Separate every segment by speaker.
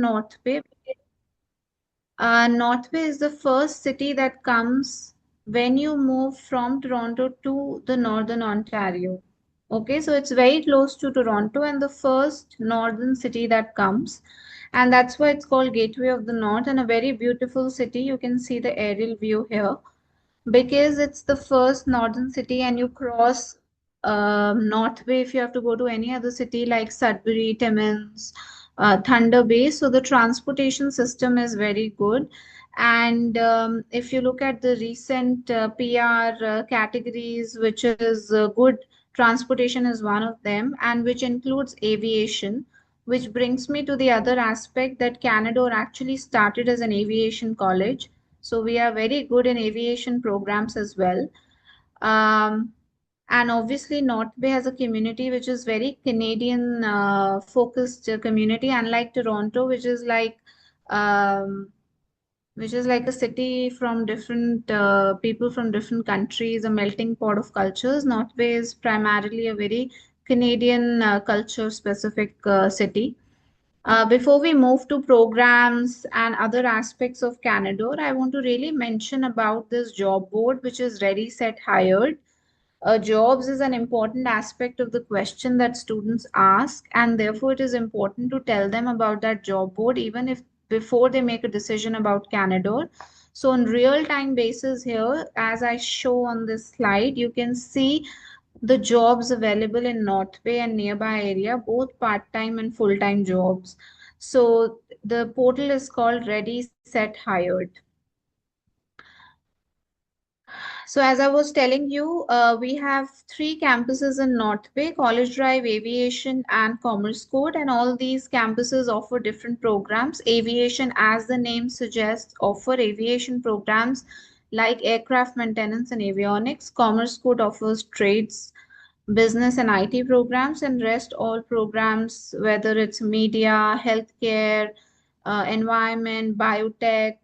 Speaker 1: North Bay. North Bay is the first city that comes when you move from Toronto to the northern Ontario. Okay, so it's very close to Toronto and the first northern city that comes. And that's why it's called Gateway of the North and a very beautiful city. You can see the aerial view here because it's the first northern city and you cross North Bay if you have to go to any other city like Sudbury, Timmins, Thunder Bay. So the transportation system is very good. And if you look at the recent PR categories, which is good transportation is one of them, and which includes aviation, which brings me to the other aspect that Canadore actually started as an aviation college. So we are very good in aviation programs as well. Um, and obviously, North Bay has a community which is very Canadian focused community, unlike Toronto, um, which is like a city from different people from different countries, a melting pot of cultures. North Bay is primarily a very Canadian culture specific city. Before we move to programs and other aspects of Canadore, I want to really mention about this job board, which is Ready, Set, Hired. Jobs is an important aspect of the question that students ask, and therefore it is important to tell them about that job board, even if before they make a decision about Canadore. So, on real time basis here, as I show on this slide, you can see the jobs available in North Bay and nearby area, both part-time and full-time jobs. So the portal is called Ready, Set, Hired. So as I was telling you, we have three campuses in North Bay, College Drive, Aviation, and Commerce Code, and all these campuses offer different programs. Aviation, as the name suggests, offer aviation programs like aircraft maintenance and avionics. Commerce Code offers trades, business and IT programs, and rest all programs, whether it's media, healthcare, environment, biotech,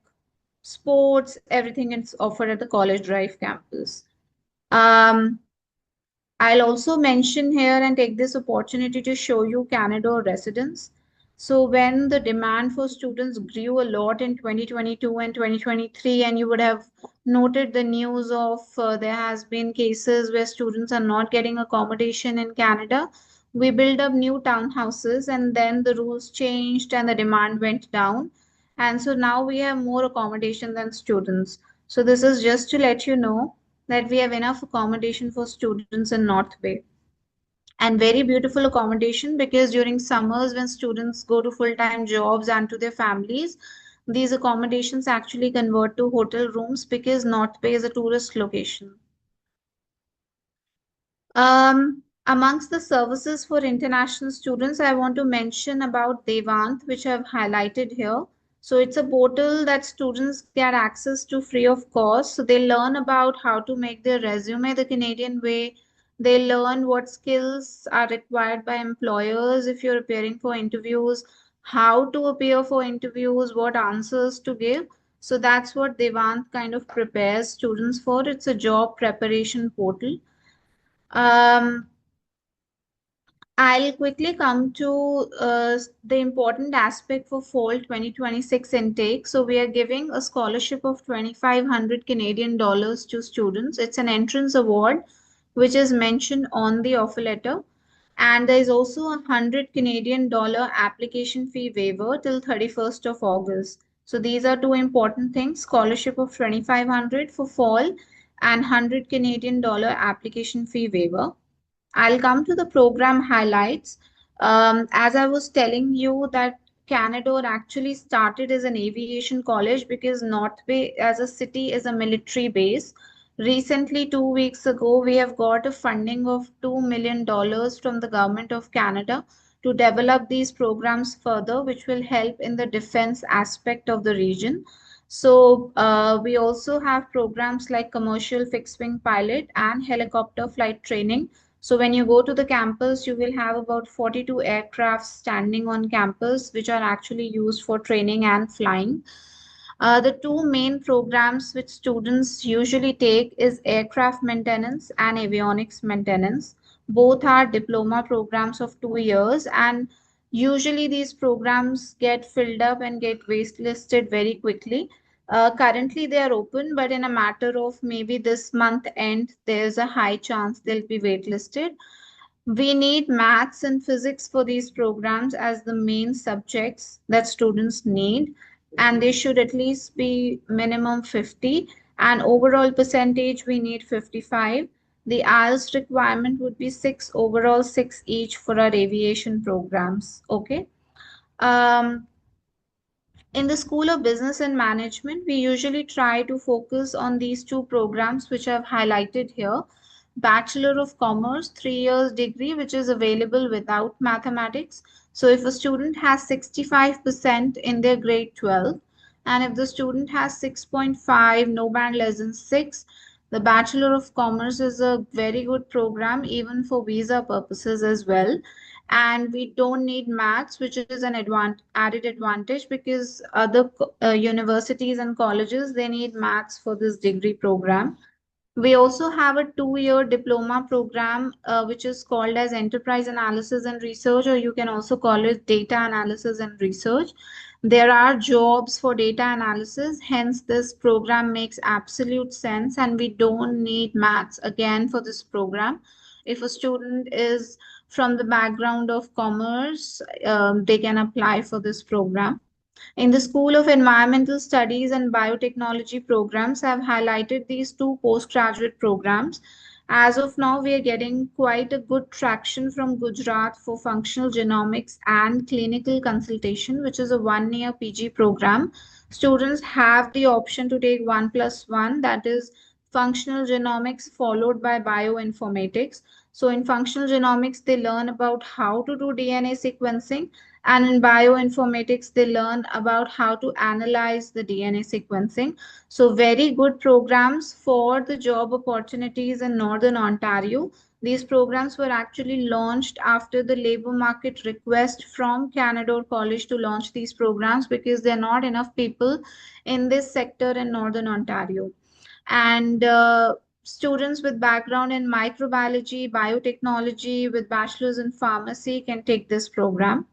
Speaker 1: sports, everything is offered at the College Drive campus. Um, I'll also mention here and take this opportunity to show you Canadore residents. So when the demand for students grew a lot in 2022 and 2023, and you would have noted the news of there has been cases where students are not getting accommodation in Canada, we built up new townhouses and then the rules changed and the demand went down. And so now we have more accommodation than students. So this is just to let you know that we have enough accommodation for students in North Bay and very beautiful accommodation because during summers when students go to full-time jobs and to their families, these accommodations actually convert to hotel rooms because North Bay is a tourist location. Amongst the services for international students, I want to mention about Devant, which I've highlighted here. So it's a portal that students get access to free of cost. So they learn about how to make their resume the Canadian way. They learn what skills are required by employers if you're appearing for interviews, how to appear for interviews, what answers to give. So that's what Devant kind of prepares students for. It's a job preparation portal. Um, I'll quickly come to the important aspect for fall 2026 intake. So we are giving a scholarship of 2,500 Canadian dollars to students. It's an entrance award, which is mentioned on the offer letter. And there is also a 100 Canadian dollar application fee waiver till 31st of August. So these are two important things, scholarship of 2,500 for fall and 100 Canadian dollar application fee waiver. I'll come to the program highlights. As I was telling you that Canadore actually started as an aviation college because North Bay as a city is a military base. Recently, 2 weeks ago, we have got a funding of $2 million from the government of Canada to develop these programs further, which will help in the defense aspect of the region. So we also have programs like commercial fixed wing pilot and helicopter flight training. So when you go to the campus, you will have about 42 aircraft standing on campus, which are actually used for training and flying. The two main programs which students usually take is aircraft maintenance and avionics maintenance. Both are diploma programs of 2 years, and Usually, these programs get filled up and get waitlisted very quickly. Currently, they are open, but in a matter of maybe this month end, there's a high chance they'll be waitlisted. We need maths and physics for these programs as the main subjects that students need, and they should at least be minimum 50. And overall percentage, we need 55. The IELTS requirement would be 6 overall, 6 each for our aviation programs. Okay. Um, in the School of Business and Management, we usually try to focus on these two programs which I've highlighted here. Bachelor of Commerce, 3 years degree, which is available without mathematics. So if a student has 65% in their grade 12, and if the student has 6.5, no band less than 6, the Bachelor of Commerce is a very good program even for visa purposes as well. And we don't need maths, which is an added advantage because other universities and colleges, they need maths for this degree program. We also have a 2 year diploma program, which is called as Enterprise Analysis and Research, or you can also call it Data Analysis and Research. There are jobs for data analysis, hence, this program makes absolute sense, and we don't need maths again for this program. If a student is from the background of commerce, they can apply for this program. In the School of Environmental Studies and Biotechnology programs, I've highlighted these two postgraduate programs. As of now, we are getting quite a good traction from Gujarat for functional genomics and clinical consultation, which is a 1 year PG program. Students have the option to take 1+1, that is functional genomics followed by bioinformatics. So, in functional genomics, they learn about how to do DNA sequencing, and in bioinformatics, they learn about how to analyze the DNA sequencing. So, very good programs for the job opportunities in Northern Ontario. These programs were actually launched after the labor market request from Canadore College to launch these programs because there are not enough people in this sector in Northern Ontario. And students with background in microbiology, biotechnology, with bachelor's in pharmacy can take this program.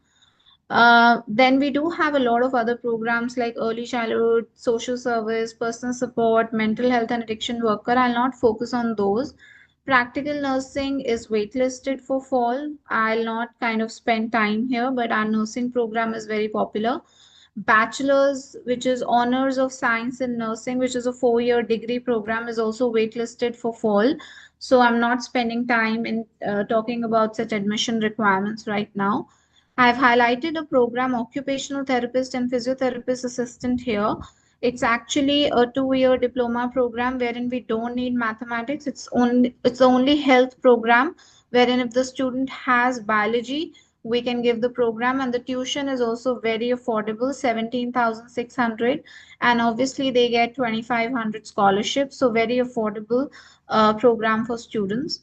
Speaker 1: Then we do have a lot of other programs like early childhood, social service, personal support, mental health and addiction worker. I'll not focus on those. Practical nursing is waitlisted for fall. I'll not kind of spend time here, but our nursing program is very popular. Bachelor's, which is honors of science in nursing, which is a 4 year degree program, is also waitlisted for fall. So I'm not spending time in talking about such admission requirements right now. I've highlighted a program, occupational therapist and physiotherapist assistant here. It's actually a 2 year diploma program wherein we don't need mathematics. It's the only health program wherein if the student has biology, we can give the program, and the tuition is also very affordable, 17,600, and obviously they get 2,500 scholarships, so very affordable program for students.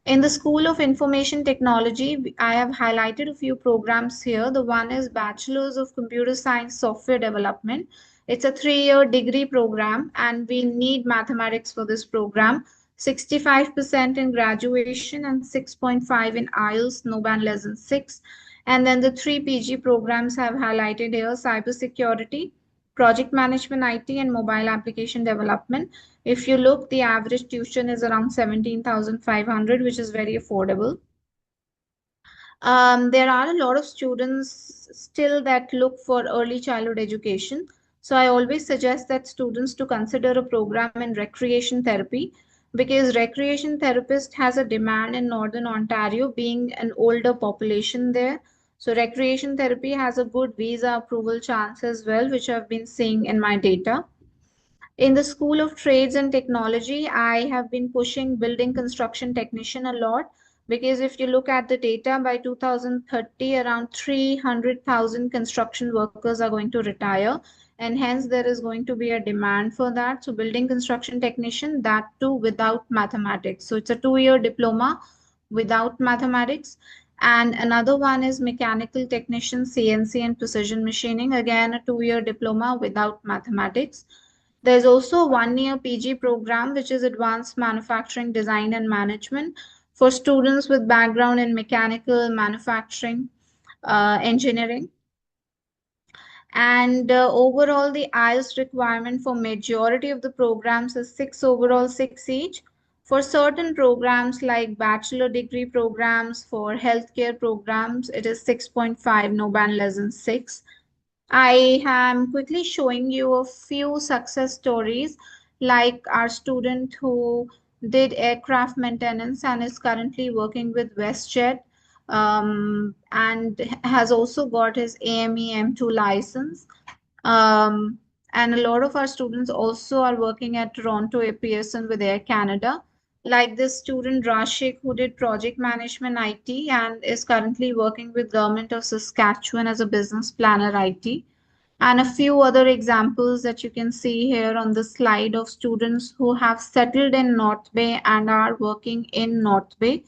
Speaker 1: In the School of Information Technology, I have highlighted a few programs here. The one is Bachelor's of Computer Science Software Development. It's a 3 year degree program, and we need mathematics for this program. 65% in graduation and 6.5 in IELTS, no band less than 6. And then the three PG programs I have highlighted here: cybersecurity, project management IT, and mobile application development. If you look, the average tuition is around 17,500, which is very affordable. There are a lot of students still that look for early childhood education. So I always suggest that students to consider a program in recreation therapy because recreation therapist has a demand in Northern Ontario being an older population there. So recreation therapy has a good visa approval chance as well, which I've been seeing in my data. In the School of Trades and Technology, I have been pushing building construction technician a lot because if you look at the data, by 2030, around 300,000 construction workers are going to retire, and hence there is going to be a demand for that. So, building construction technician, that too without mathematics. So, it's a 2 year diploma without mathematics. And another one is mechanical technician, CNC and precision machining, again a 2 year diploma without mathematics. There's also a 1 year PG program, which is Advanced Manufacturing Design and Management for students with background in mechanical manufacturing. engineering. And overall, the IELTS requirement for majority of the programs is 6 overall, 6 each. For certain programs like bachelor degree programs, for healthcare programs, it is 6.5, no band less than 6. I am quickly showing you a few success stories, like our student who did aircraft maintenance and is currently working with WestJet, and has also got his AME M2 license. Um, and a lot of our students also are working at Toronto Pearson with Air Canada. Like this student Rashik, who did project management IT and is currently working with Government of Saskatchewan as a business planner IT. And a few other examples that you can see here on the slide of students who have settled in North Bay and are working in North Bay.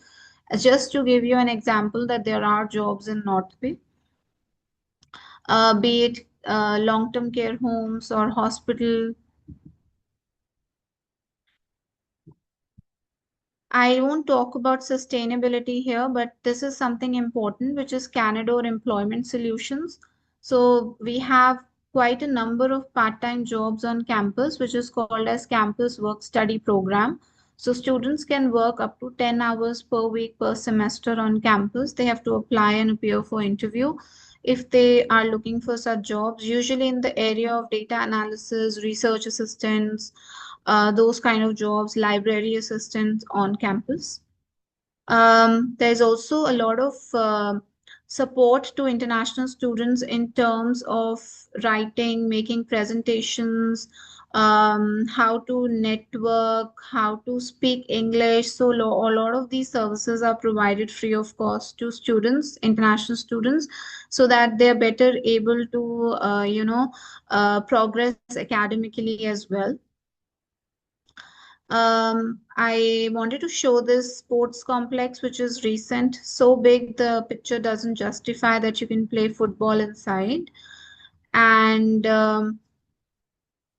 Speaker 1: Just to give you an example that there are jobs in North Bay, be it long-term care homes or hospital. I won't talk about sustainability here, but this is something important, which is Canadore Employment Solutions. So we have quite a number of part-time jobs on campus, which is called as Campus Work Study Program. So students can work up to 10 hours per week per semester on campus. They have to apply and appear for interview if they are looking for such jobs, usually in the area of data analysis, research assistants, those kind of jobs, library assistants on campus. There's also a lot of support to international students in terms of writing, making presentations, how to network, how to speak English. So a lot of these services are provided free of cost to students, international students, so that they're better able to, progress academically as well. I wanted to show this sports complex, which is recent, so big the picture doesn't justify that you can play football inside. And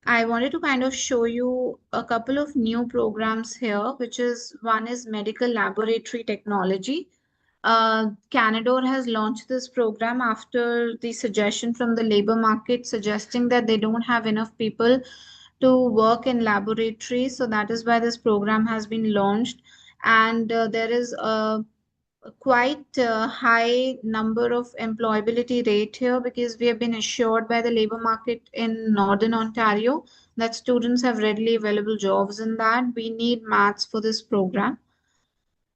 Speaker 1: I wanted to kind of show you a couple of new programs here, which is one is medical laboratory technology. Canadore has launched this program after the suggestion from the labor market suggesting that they don't have enough people to work in laboratories. So that is why this program has been launched. And there is a quite high number of employability rate here because we have been assured by the labor market in Northern Ontario that students have readily available jobs in that. We need maths for this program,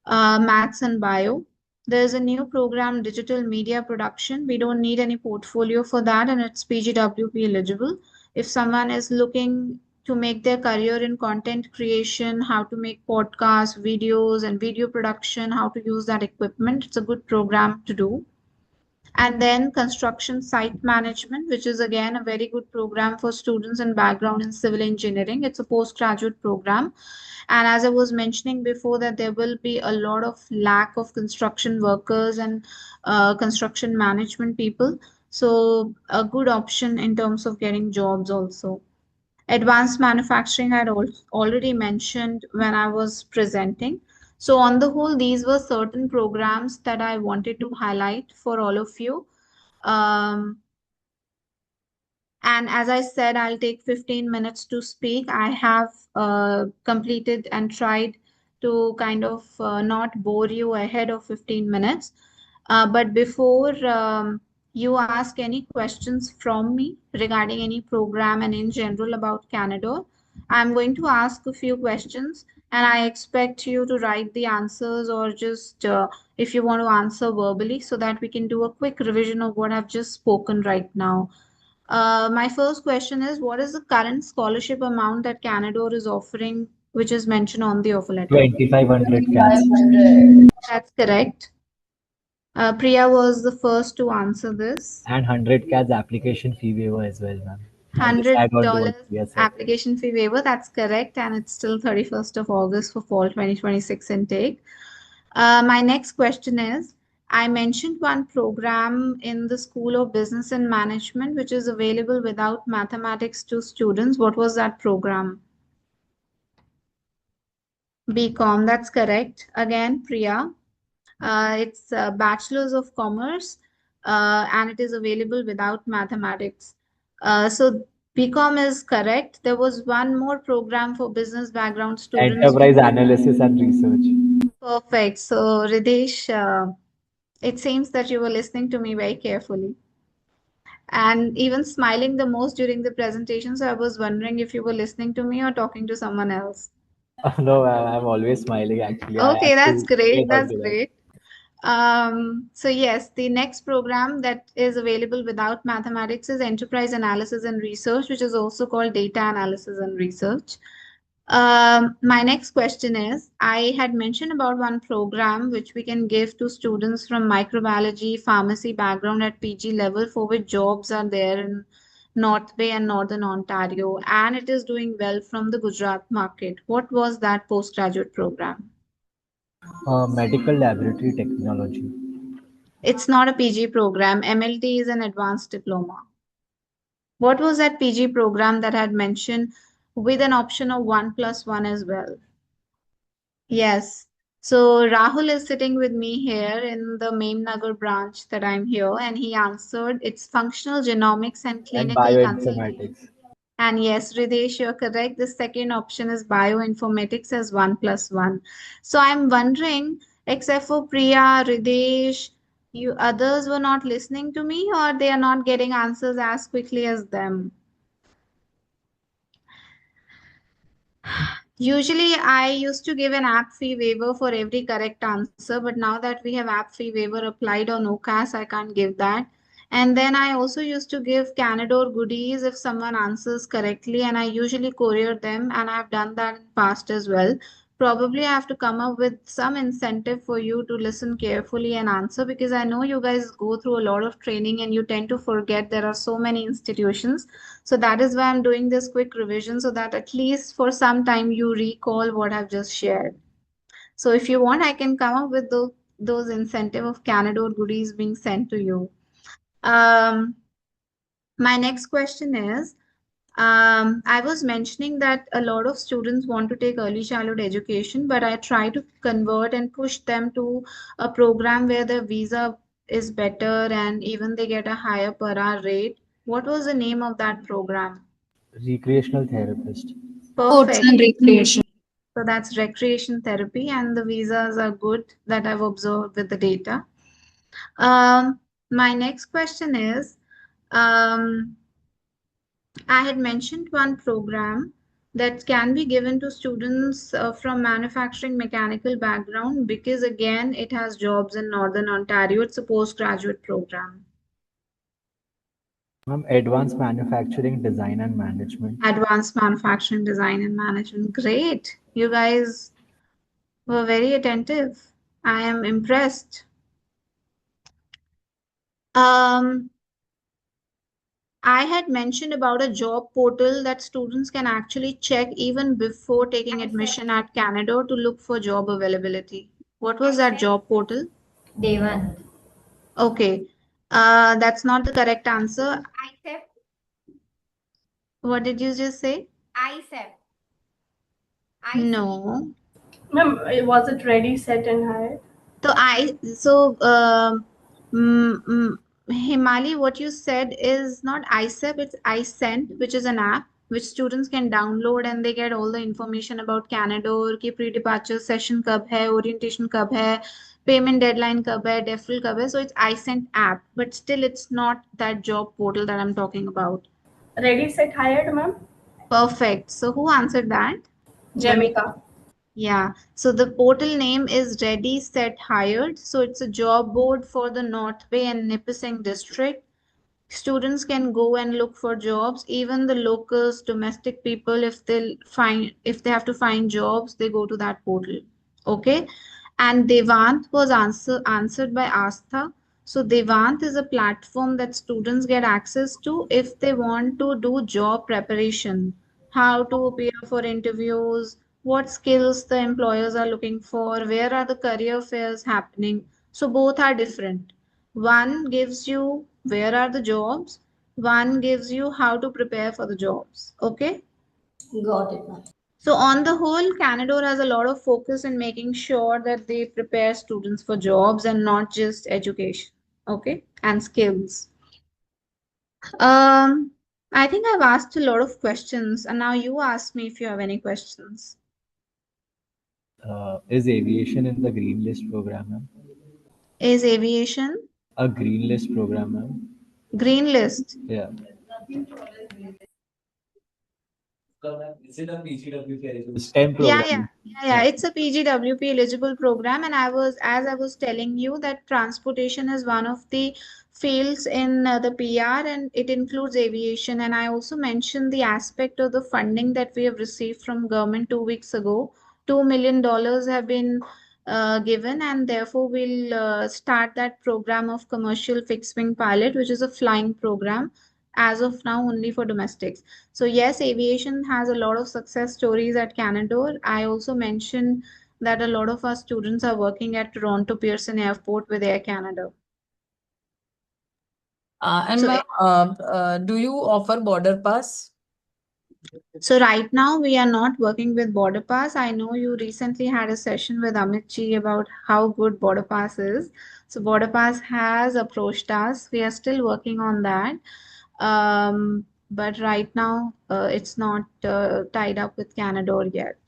Speaker 1: maths and bio. There's a new program, digital media production. We don't need any portfolio for that, and it's PGWP eligible. If someone is looking to make their career in content creation, how to make podcasts, videos, and video production, how to use that equipment, it's a good program to do. And then construction site management, which is again a very good program for students in background in civil engineering. It's a postgraduate program. And as I was mentioning before, that there will be a lot of lack of construction workers and construction management people. So a good option in terms of getting jobs also. Advanced manufacturing I had already mentioned when I was presenting. So on the whole, these were certain programs that I wanted to highlight for all of you. Um, and as I said, I'll take 15 minutes to speak. I have completed and tried to kind of not bore you ahead of 15 minutes. But before you ask any questions from me regarding any program and in general about Canada, I'm going to ask a few questions and I expect you to write the answers or just if you want to answer verbally so that we can do a quick revision of what I've just spoken right now. My first question is, what is the current scholarship amount that Canadore is offering, which is mentioned on the offer letter?
Speaker 2: 2500 cats
Speaker 3: 2500.
Speaker 1: That's correct. Priya was the first to answer this.
Speaker 2: and 100 cats application fee waiver as well, ma'am. I'll just add on to what
Speaker 1: $100
Speaker 2: Priya said.
Speaker 1: application fee waiver, that's correct, and it's still 31st of August for fall 2026 intake. My next question is, I mentioned one program in the School of Business and Management which is available without mathematics to students. What was that program? BCom, that's correct. Again, Priya. It's Bachelor's of Commerce and it is available without mathematics. So BCom is correct. There was one more program for business background students.
Speaker 2: Enterprise analysis and research.
Speaker 1: Perfect. So Ridesh, it seems that you were listening to me very carefully and even smiling the most during the presentation. So I was wondering if you were listening to me or talking to someone else.
Speaker 2: No, I'm always smiling actually. I
Speaker 1: Okay, that's
Speaker 2: actually
Speaker 1: great.
Speaker 2: get
Speaker 1: That's
Speaker 2: onto that.
Speaker 1: great. So yes, the next program that is available without mathematics is enterprise analysis and research, which is also called data analysis and research. My next question is, I had mentioned about one program which we can give to students from microbiology, pharmacy background at PG level for which jobs are there in North Bay and Northern Ontario, and it is doing well from the Gujarat market. What was that postgraduate program?
Speaker 2: Medical laboratory technology.
Speaker 1: It's not a PG program. MLT is an advanced diploma. What was that PG program that I had mentioned with an option of 1 plus 1 as well? Yes. So Rahul is sitting with me here in the Memnagar branch that I'm here, and he answered it's functional genomics and
Speaker 2: And
Speaker 1: clinical consulting.
Speaker 2: bioinformatics.
Speaker 1: And yes, Ridesh, you're correct. The second option is bioinformatics as 1 plus 1. So I'm wondering, except for Priya, Ridesh, you others were not listening to me or they are not getting answers as quickly as them. Usually, I used to give an app fee waiver for every correct answer, but now that we have app fee waiver applied on OCAS, I can't give that. And then I also used to give Canadore goodies if someone answers correctly, and I usually courier them, and I've done that in past as well. Probably I have to come up with some incentive for you to listen carefully and answer because I know you guys go through a lot of training and you tend to forget there are so many institutions. So that is why I'm doing this quick revision so that at least for some time you recall what I've just shared. So if you want, I can come up with those incentive of Canadore goodies being sent to you. Um, my next question is, I was mentioning that a lot of students want to take early childhood education, but I try to convert and push them to a program where the visa is better and even they get a higher per hour rate. What was the name of that program?
Speaker 2: Recreational therapist.
Speaker 3: Sports
Speaker 1: Perfect.
Speaker 3: and recreation.
Speaker 1: So that's recreation therapy, and the visas are good that I've observed with the data. My next question is, um, I had mentioned one program that can be given to students from manufacturing mechanical background because again, it has jobs in Northern Ontario. It's a postgraduate program.
Speaker 2: Advanced manufacturing design and management.
Speaker 1: Advanced manufacturing design and management. Great. You guys were very attentive. I am impressed. Um, I had mentioned about a job portal that students can actually check even before taking
Speaker 3: I said,
Speaker 1: admission at Canadore to look for job availability. What was
Speaker 3: I
Speaker 1: that
Speaker 3: said,
Speaker 1: job portal?
Speaker 3: Devant.
Speaker 1: Okay, that's not the correct answer.
Speaker 3: I said,
Speaker 1: What did you just say?
Speaker 3: I said, IC.
Speaker 1: No.
Speaker 4: Ma'am, was it ready, set, and hired?
Speaker 1: So Himali, what you said is not ICEP, it's iSent, which is an app which students can download and they get all the information about Canadore, की pre-departure session कब है, orientation कब है, payment deadline कब है, deferral कब है. So it's iSent app, but still it's not that job portal that I'm talking about.
Speaker 4: Ready, set, hired, ma'am?
Speaker 1: Perfect. So who answered that?
Speaker 4: Jamika.
Speaker 1: Yeah, so the portal name is Ready Set Hired. So it's a job board for the North Bay and Nipissing district. Students can go and look for jobs. Even the locals, domestic people, if they have to find jobs, they go to that portal. Okay. And Devant was answered by Astha. So Devant is a platform that students get access to if they want to do job preparation, how to appear for interviews, what skills the employers are looking for, where are the career fairs happening. So both are different. One gives you where are the jobs, one gives you how to prepare for the jobs. Okay.
Speaker 3: Got it, ma'am.
Speaker 1: So on the whole, Canadore has a lot of focus in making sure that they prepare students for jobs and not just education. Okay, and skills. Um, I think I've asked a lot of questions, and now you ask me if you have any questions.
Speaker 2: Is aviation in the green list program, ma'am?
Speaker 1: Is aviation
Speaker 2: A green list program, ma'am?
Speaker 1: green list?
Speaker 2: Yeah. STEM
Speaker 1: Yeah, yeah,
Speaker 2: program.
Speaker 1: yeah.
Speaker 2: Yeah.
Speaker 1: It's a PGWP eligible program, and as I was telling you, that transportation is one of the fields in the PR, and it includes aviation. And I also mentioned the aspect of the funding that we have received from government 2 weeks ago. $2 million have been given, and therefore we'll start that program of commercial fixed wing pilot, which is a flying program as of now only for domestics. So yes, aviation has a lot of success stories at Canadore. I also mentioned that a lot of our students are working at Toronto Pearson Airport with Air Canada.
Speaker 5: And
Speaker 1: So
Speaker 5: ma'am, do you offer border pass?
Speaker 1: so right now we are not working with Border Pass. I know you recently had a session with Amit Ji about how good Border Pass is. So Border Pass has approached us. We are still working on that. But right now it's not tied up with Canadore yet.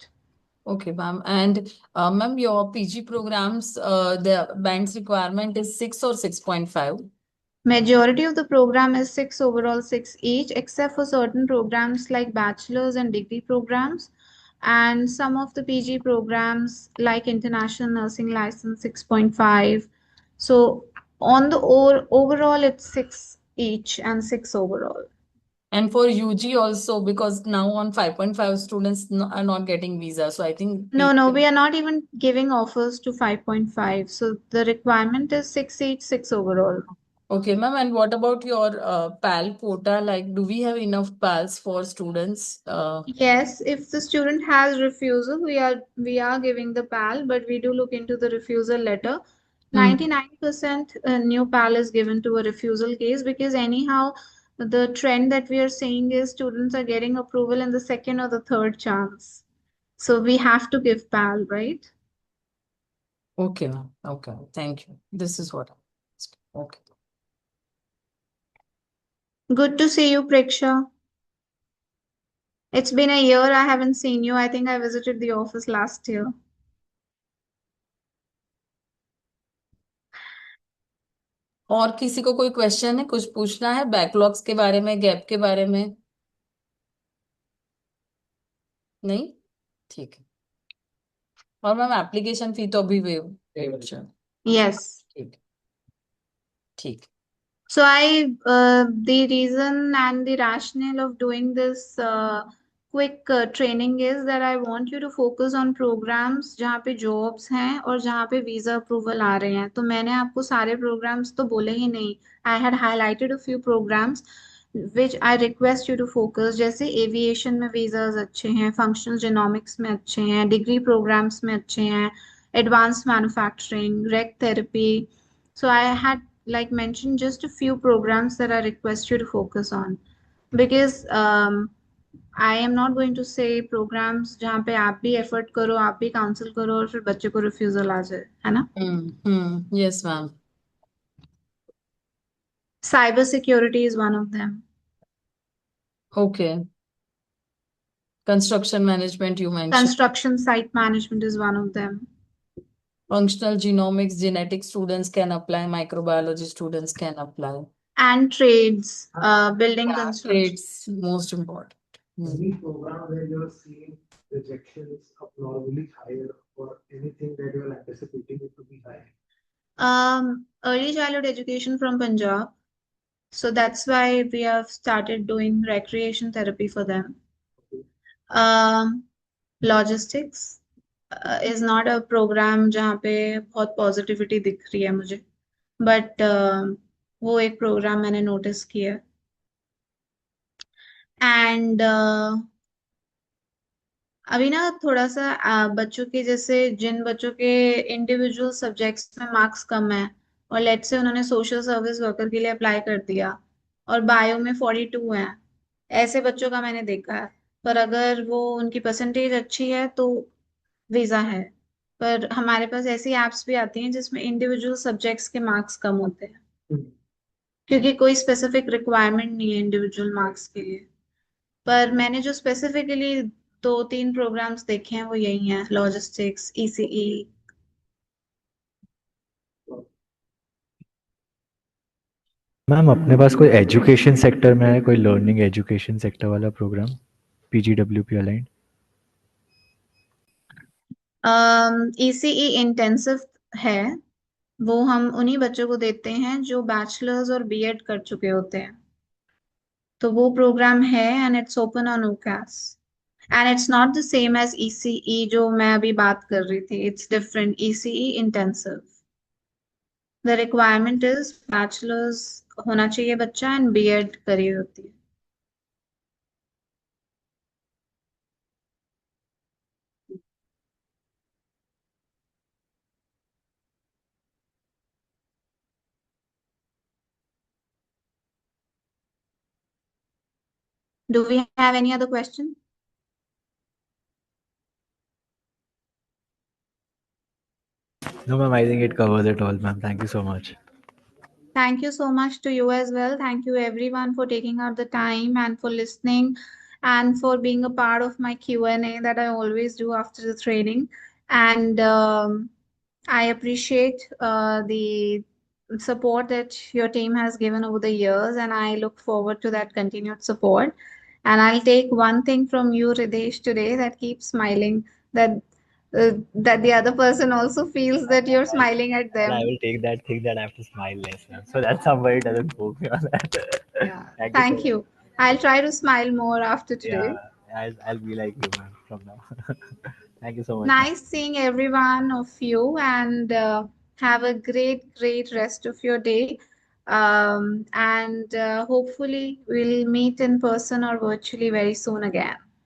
Speaker 5: Okay, ma'am. And ma'am, your PG programs, the band's requirement is 6 or 6.5.
Speaker 1: Majority of the program is six overall, six each, except for certain programs like bachelor's and degree programs, and some of the PG programs like international nursing license 6.5. So on the overall, it's six each and six overall.
Speaker 5: And for UG also, because now on 5.5 students are not getting visa. So I think
Speaker 1: No, no, we are not even giving offers to 5.5. So the requirement is six each, six overall.
Speaker 5: Okay, ma'am. And what about your PAL quota? Like, do we have enough PALs for students?
Speaker 1: Yes, if the student has refusal, we are giving the PAL, but we do look into the refusal letter.
Speaker 5: Hmm.
Speaker 1: 99% new PAL is given to a refusal case, because anyhow the trend that we are seeing is students are getting approval in the second or the third chance. So we have to give PAL, right?
Speaker 5: Okay, ma'am. Okay, thank you. This is what I asked. Okay.
Speaker 1: Good to see you, Preksha. It's been a year I haven't seen you. I think I visited the office last year.
Speaker 5: और किसी को कोई question है, कुछ पूछना है backlogs के बारे में, गैप के बारे में? नहीं, ठीक है। और मैम एप्लीकेशन फी तो अभी वेव
Speaker 1: Yes.
Speaker 5: ठीक ठीक।
Speaker 1: So the reason and the rationale of doing this quick training is that I want you to focus on programs जहाँ पे jobs हैं और जहाँ पे visa approval आ रहे हैं. तो मैंने आपको सारे programs तो बोले ही नहीं. I had highlighted a few programs which I request you to focus. जैसे aviation में visas अच्छे हैं, functional genomics में अच्छे हैं, degree programs में अच्छे हैं, advanced manufacturing, rec therapy. So I had like mentioned just a few programs that I request you to focus on, because I am not going to say programs जहाँ पे आप भी effort करो, आप भी counsel करो और फिर बच्चे को refusal आ जाए, है ना?
Speaker 5: Yes ma'am.
Speaker 1: Cyber security is one of them.
Speaker 5: Okay. Construction management you mention.
Speaker 1: Construction site management is one of them.
Speaker 5: Functional genomics, genetic students can apply, microbiology students can apply.
Speaker 1: And trades, building
Speaker 5: Yeah,
Speaker 1: construction.
Speaker 5: trades most important.
Speaker 6: Any program where you're seeing rejections abnormally higher or anything that you're anticipating it to be high?
Speaker 1: Early childhood education from Punjab. So that's why we have started doing recreation therapy for them. Logistics is not a program जहाँ पे बहुत positivity दिख रही है मुझे, but वो एक programme मैंने नोटिस किया. एंड अभी ना थोड़ा सा बच्चों के जैसे जिन बच्चों के इंडिविजुअल सब्जेक्ट्स में मार्क्स कम है, और लेट से उन्होंने सोशल सर्विस वर्कर के लिए अप्लाई कर दिया और बायो में 42 है, ऐसे बच्चों का मैंने देखा है. पर अगर वो उनकी परसेंटेज अच्छी है तो वीजा है. पर हमारे पास ऐसी एप्स भी आती हैं जिसमें इंडिविजुअल सब्जेक्ट्स के मार्क्स कम होते हैं.
Speaker 6: हम्म,
Speaker 1: क्योंकि कोई स्पेसिफिक रिक्वायरमेंट नहीं है इंडिविजुअल मार्क्स के लिए। पर मैंने जो स्पेसिफिकली 2-3 प्रोग्राम्स देखे हैं वो यही हैं, लॉजिस्टिक्स, ईसीई।
Speaker 2: मैम अपने पास कोई एजुकेशन सेक्टर में है, कोई लर्निंग एजुकेशन सेक्टर वाला programme, PGWP aligned?
Speaker 1: ECE intensive है, वो हम उन्हीं बच्चों को देते हैं जो बैचलर्स और बीएड कर चुके होते हैं। तो वो प्रोग्राम है and it's open on UCAS and it's not the same as ECE जो मैं अभी बात कर रही थी, it's different, ECE intensive. The requirement is bachelors होना चाहिए बच्चा एंड बीएड करी होती है। Do we have any other question?
Speaker 2: No, ma'am, I think it covers it all, ma'am. Thank you so much.
Speaker 1: Thank you so much to you as well. Thank you everyone for taking out the time and for listening and for being a part of my Q&A that I always do after the training. And I appreciate the support that your team has given over the years, and I look forward to that continued support. And I'll take one thing from you, Ridesh, today, that keep smiling, that that the other person also feels that you're smiling at
Speaker 2: And I
Speaker 1: them.
Speaker 2: will take that thing that I have to smile less, ma'am. So that somebody doesn't poke me on that.
Speaker 1: Yeah,
Speaker 2: Thank you so
Speaker 1: thank
Speaker 2: much.
Speaker 1: you. I'll try to smile more after
Speaker 2: Yeah,
Speaker 1: today.
Speaker 2: I'll be like you, ma'am, from now. Thank you so much, ma'am.
Speaker 1: Nice seeing every one of you, and have a great, great rest of your day. And hopefully, we'll meet in person or virtually very soon again.